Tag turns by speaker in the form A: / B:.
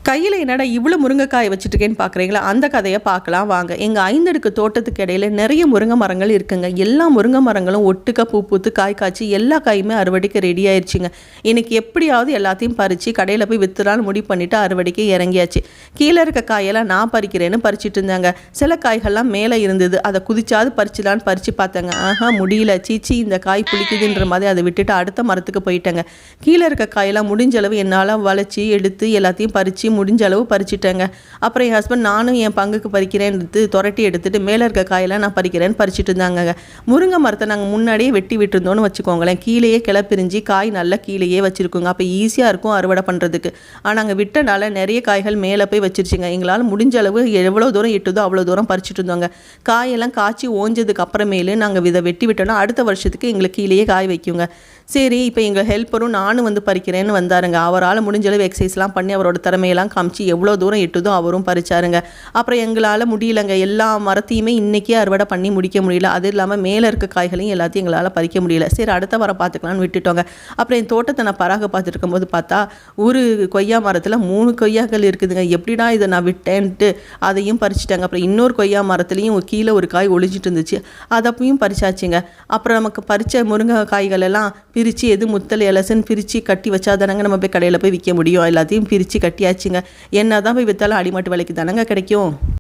A: கையில் என்னடா இவ்வளோ முருங்கைக்காய் வச்சுட்டுருக்கேன்னு பார்க்குறீங்களா? அந்த கதையை பார்க்கலாம் வாங்க. எங்கள் 5 அடுக்கு தோட்டத்துக்கு இடையில நிறைய முருங்கை மரங்கள் இருக்குங்க. எல்லா முருங்கை மரங்களும் ஒட்டுக்கா பூ பூத்து காய் காய்ச்சி எல்லா காயுமே அறுவடைக்கு ரெடி ஆயிடுச்சுங்க. இன்னைக்கு எப்படியாவது எல்லாத்தையும் பறித்து கடையில் போய் விற்றுலான்னு முடிவு பண்ணிவிட்டு அறுவடைக்கு இறங்கியாச்சு. கீழே இருக்க காயெல்லாம் நான் பறிக்கிறேன்னு பறிச்சுட்டு இருந்தாங்க. சில காய்கள்லாம் மேலே இருந்தது, அதை குதிச்சாவது பறிச்சிடலான்னு பறித்து பார்த்தாங்க. முடியல, சீச்சி இந்த காய் புளிக்குதுன்ற மாதிரி அதை விட்டுட்டு அடுத்த மரத்துக்கு போயிட்டாங்க. கீழே இருக்க காயெல்லாம் முடிஞ்சளவு என்னால் வளைச்சி எடுத்து எல்லாத்தையும் பறித்து முடிஞ்ச அளவு பறிச்சிட்டேங்க. அப்புறம் என் ஹஸ்பண்ட் நானும் என் பங்குக்கு பறிக்கிறேன்னு துரட்டி எடுத்துட்டு மேலே இருக்க காயெல்லாம் நான் பறிக்கிறேன்னு பறிச்சுட்டு இருந்தாங்க. முருங்கை மரத்தை நாங்கள் முன்னாடியே வெட்டி விட்டுருந்தோன்னு வச்சுக்கோங்களேன். கீழேயே கிளப்பிரிஞ்சு காய் நல்லா கீழேயே வச்சுருக்கோங்க. அப்போ ஈஸியாக இருக்கும் அறுவடை பண்ணுறதுக்கு. ஆனால் நாங்கள் விட்டனால நிறைய காய்கள் மேலே போய் வச்சிருச்சுங்க. எங்களால் முடிஞ்ச அளவு எவ்வளோ தூரம் எட்டுதோ அவ்வளோ தூரம் பறிச்சுட்டு இருந்தோங்க. காயெல்லாம் காய்ச்சி ஓஞ்சதுக்கு அப்புறமேலு நாங்கள் இதை வெட்டி விட்டோன்னா அடுத்த வருஷத்துக்கு எங்களுக்கு கீழேயே காய் வைக்குங்க. சரி, இப்போ எங்கள் ஹெல்ப்பரும் நானும் வந்து பறிக்கிறேன்னு வந்தாருங்க. அவரால் முடிஞ்சளவு எக்ஸசைஸ்லாம் பண்ணி அவரோட திறமையெல்லாம் காமிச்சு எவ்வளோ தூரம் எட்டுதோ அவரும் பறிச்சாருங்க. அப்புறம் எங்களால் முடியலைங்க, எல்லா மரத்தையுமே இன்றைக்கே அறுவடை பண்ணி முடிக்க முடியல. அது இல்லாமல் மேலே இருக்க காய்களையும் எல்லாத்தையும் எங்களால் பறிக்க முடியல. சரி, அடுத்த வாரம் பார்த்துக்கலான்னு விட்டுட்டோங்க. அப்புறம் என் தோட்டத்தை நான் பராக பார்த்துட்டு இருக்கும்போது பார்த்தா ஒரு கொய்யா மரத்தில் 3 கொய்யாக்கள் இருக்குதுங்க. எப்படிடா இதை நான் விட்டேன்ட்டு அதையும் பறிச்சிட்டாங்க. அப்புறம் இன்னொரு கொய்யா மரத்துலேயும் கீழே ஒரு காய் ஒளிஞ்சிட்டு இருந்துச்சு, அதப்பையும் பறிச்சாச்சுங்க. அப்புறம் நமக்கு பறித்த முருங்கை காய்கள் எல்லாம் பிரித்து எது முத்தல் இலசுன்னு பிரித்து கட்டி வச்சா தானங்க நம்ம போய் கடையில் போய் விற்க முடியும். எல்லாத்தையும் பிரித்து கட்டியாச்சுங்க. என்ன தான் போய் விற்றாலும் அடிமாட்டு விலைக்கு தானங்க கிடைக்கும்.